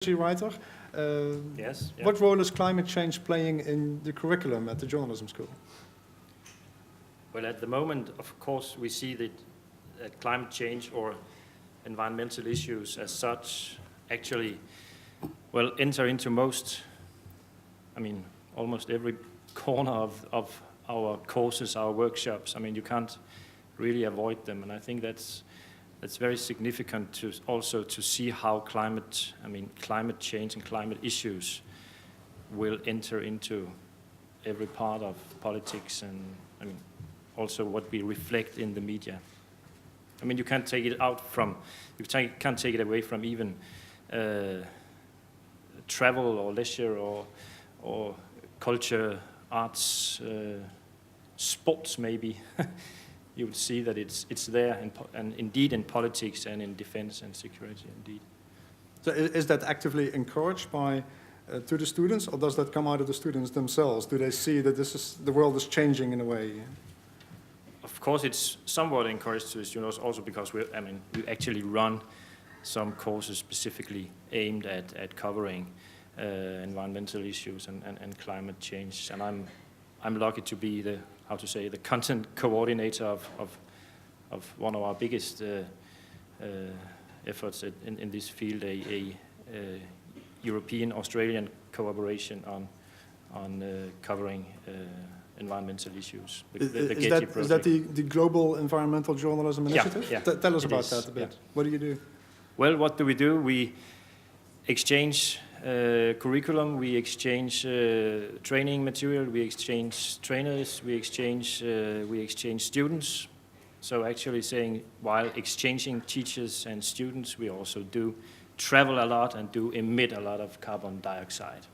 writer. Yes. Yeah. What role is climate change playing in the curriculum at the journalism school? Well, at the moment, of course, we see that climate change or environmental issues as such actually, well, enter into almost every corner of our courses, our workshops. I mean, you can't really avoid them, and I think that's very significant to also to see how climate change and climate issues will enter into every part of politics and also what we reflect in the media. I mean, you can't take it can't take it away from even travel or leisure or culture, arts, sports maybe. You will see that it's there and indeed in politics and in defense and security indeed. So is that actively encouraged by to the students, or does that come out of the students themselves? Do they see that the world is changing in a way? Of course, it's somewhat encouraged to the students also because we actually run some courses specifically aimed at covering environmental issues and climate change. And I'm lucky to be the content coordinator of one of our biggest efforts in this field, a European-Australian collaboration on covering environmental issues. Is that the Global Environmental Journalism Initiative? Yeah, Tell us about that a bit. Yeah. What do you do? Well, what do? We exchange curriculum, we exchange training material, we exchange trainers, we exchange students. So actually saying, while exchanging teachers and students, we also do travel a lot and do emit a lot of carbon dioxide.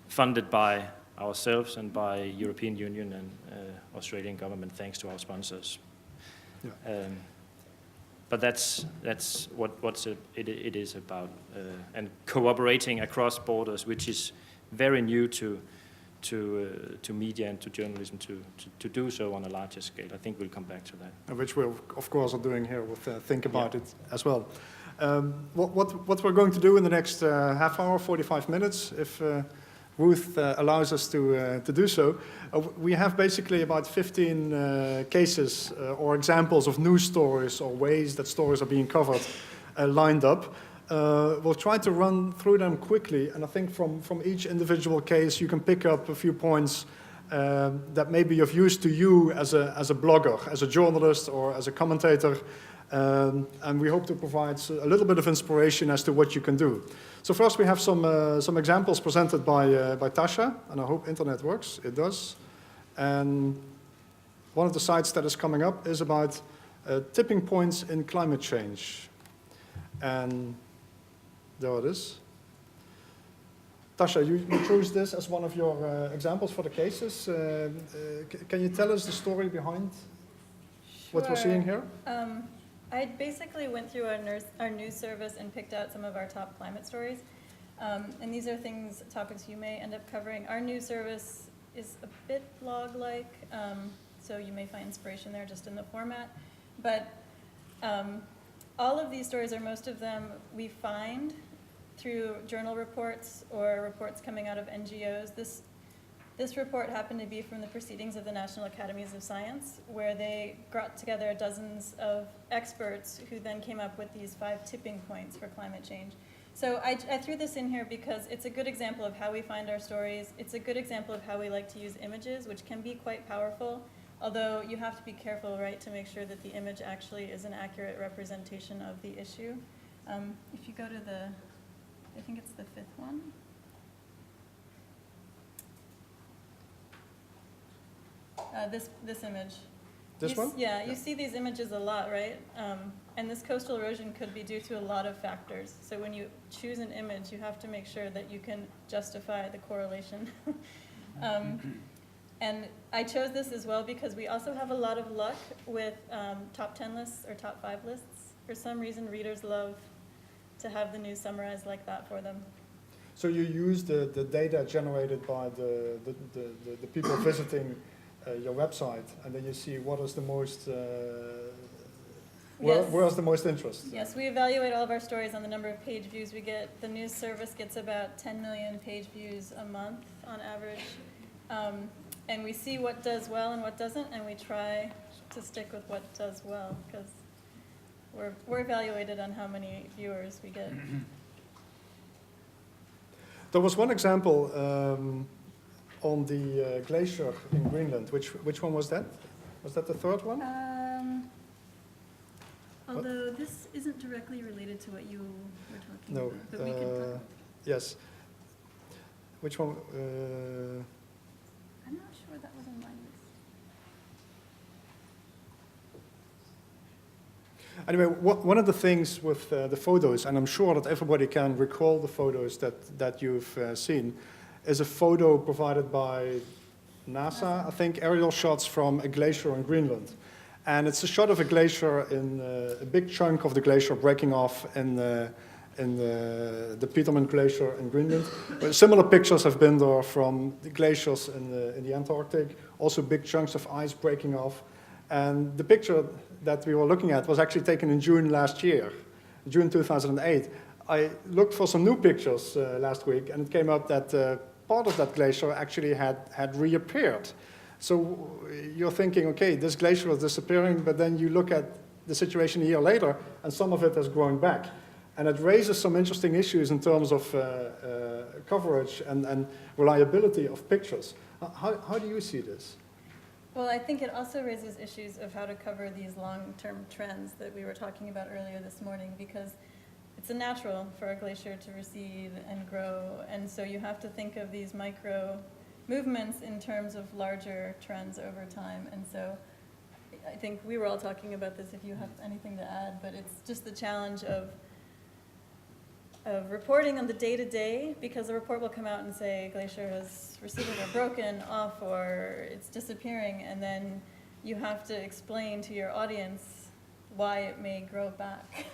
Funded by ourselves and by European Union and Australian government, thanks to our sponsors. Yeah. But that's what it is about, and cooperating across borders, which is very new to media and to journalism to do so on a larger scale. I think we'll come back to that. Which we of course are doing here with Think About It as well. What we're going to do in the next half hour, 45 minutes, if Ruth allows us to do so. We have basically about 15 cases or examples of news stories or ways that stories are being covered lined up. We'll try to run through them quickly, and I think from each individual case you can pick up a few points that may be of use to you as a blogger, as a journalist, or as a commentator. And we hope to provide a little bit of inspiration as to what you can do. So first we have some examples presented by Tasha, and I hope internet works. It does. And one of the sites that is coming up is about tipping points in climate change. And there it is. Tasha, you chose this as one of your examples for the cases. Can you tell us the story behind what we're seeing here? I basically went through our news service and picked out some of our top climate stories. And these are topics you may end up covering. Our news service is a bit blog-like, so you may find inspiration there just in the format. But all of these stories, or most of them, we find through journal reports or reports coming out of NGOs. This report happened to be from the Proceedings of the National Academies of Science, where they brought together dozens of experts who then came up with these 5 tipping points for climate change. So I threw this in here because it's a good example of how we find our stories. It's a good example of how we like to use images, which can be quite powerful, although you have to be careful, right, to make sure that the image actually is an accurate representation of the issue. If you go to I think it's the 5th one. This image. This one? Yeah, you see these images a lot, right? And this coastal erosion could be due to a lot of factors. So when you choose an image, you have to make sure that you can justify the correlation. And I chose this as well because we also have a lot of luck with top 10 lists or top 5 lists. For some reason, readers love to have the news summarized like that for them. So you use the data generated by the people visiting your website, and then you see what is the most Yes. Where's the most interest? Yes, we evaluate all of our stories on the number of page views we get. The news service gets about 10 million page views a month on average. And we see what does well and what doesn't, and we try to stick with what does well, because we're evaluated on how many viewers we get. There was one example on the glacier in Greenland. Which one was that? Was that the third one? Although this isn't directly related to what you were talking No. about, but we can talk about it. Yes. Which one? I'm not sure that was on my list. Anyway, one of the things with the photos, and I'm sure that everybody can recall the photos that you've seen, is a photo provided by NASA, I think, aerial shots from a glacier in Greenland. And it's a shot of a glacier in a big chunk of the glacier breaking off in the Petermann Glacier in Greenland. But similar pictures have been there from the glaciers in the Antarctic, also big chunks of ice breaking off. And the picture that we were looking at was actually taken in June last year, June 2008. I looked for some new pictures last week, and it came up that part of that glacier actually had reappeared. So you're thinking, okay, this glacier is disappearing, but then you look at the situation a year later, and some of it has grown back. And it raises some interesting issues in terms of coverage and reliability of pictures. How do you see this? Well, I think it also raises issues of how to cover these long-term trends that we were talking about earlier this morning, because it's a natural for a glacier to recede and grow, and so you have to think of these micro movements in terms of larger trends over time. And so I think we were all talking about this, if you have anything to add, but it's just the challenge of reporting on the day-to-day, because the report will come out and say glacier has receded or broken off or it's disappearing, and then you have to explain to your audience why it may grow back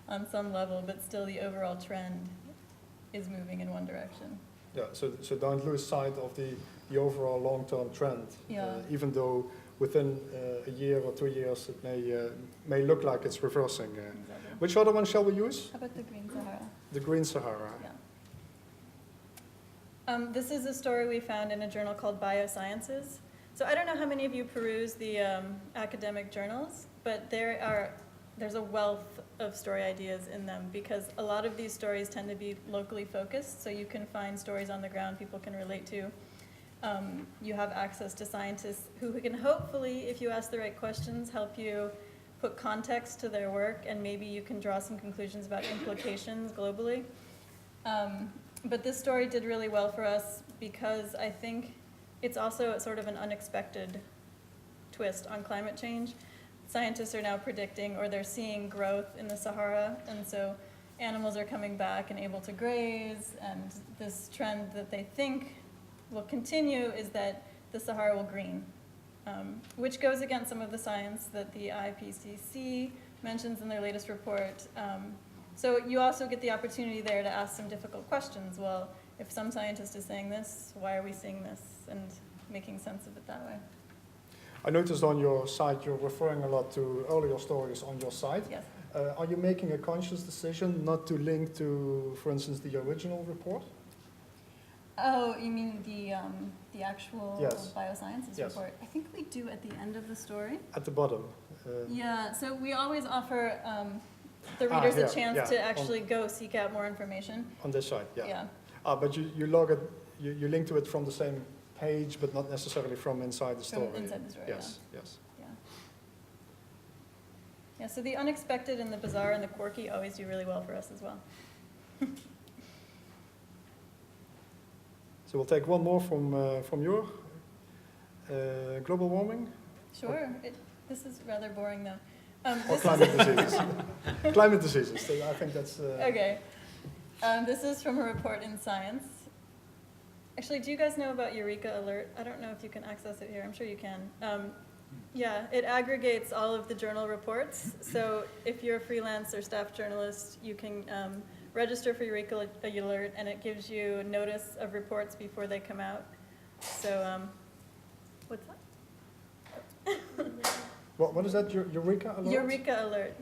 on some level, but still the overall trend is moving in one direction. Yeah, so don't lose sight of the overall long-term trend, Yeah. even though within a year or 2 years it may look like it's reversing. Exactly. Which other one shall we use? How about the Green Sahara? The Green Sahara. Yeah. This is a story we found in a journal called Biosciences. So I don't know how many of you peruse the academic journals, but there's a wealth of story ideas in them, because a lot of these stories tend to be locally focused, so you can find stories on the ground people can relate to. You have access to scientists who can hopefully, if you ask the right questions, help you put context to their work, and maybe you can draw some conclusions about implications globally. But this story did really well for us because I think it's also sort of an unexpected twist on climate change. Scientists are now predicting, or they're seeing growth in the Sahara, and so animals are coming back and able to graze, and this trend that they think will continue is that the Sahara will green, which goes against some of the science that the IPCC mentions in their latest report. So you also get the opportunity there to ask some difficult questions. Well, if some scientist is saying this, why are we seeing this? And making sense of it that way. I noticed on your site you're referring a lot to earlier stories on your site. Yes. Are you making a conscious decision not to link to, for instance, the original report? Oh, you mean the actual Yes. biosciences Yes. report? I think we do at the end of the story. At the bottom. Yeah, so we always offer the readers here, a chance yeah, to actually go seek out more information. On this side, yeah. Yeah. But you log it, you link to it from the same page, but not necessarily from inside the story. From inside the story, Yes, yes. Yeah. Yeah, so the unexpected and the bizarre and the quirky always do really well for us as well. So we'll take one more from your global warming Sure. This is rather boring though. or climate diseases. Climate diseases. I think that's. Okay. This is from a report in Science. Actually, do you guys know about Eureka Alert? I don't know if you can access it here. I'm sure you can. Yeah, it aggregates all of the journal reports. So if you're a freelance or staff journalist, you can register for Eureka Alert, and it gives you notice of reports before they come out. So, what's that? What is that? Eureka alert? Eureka alert.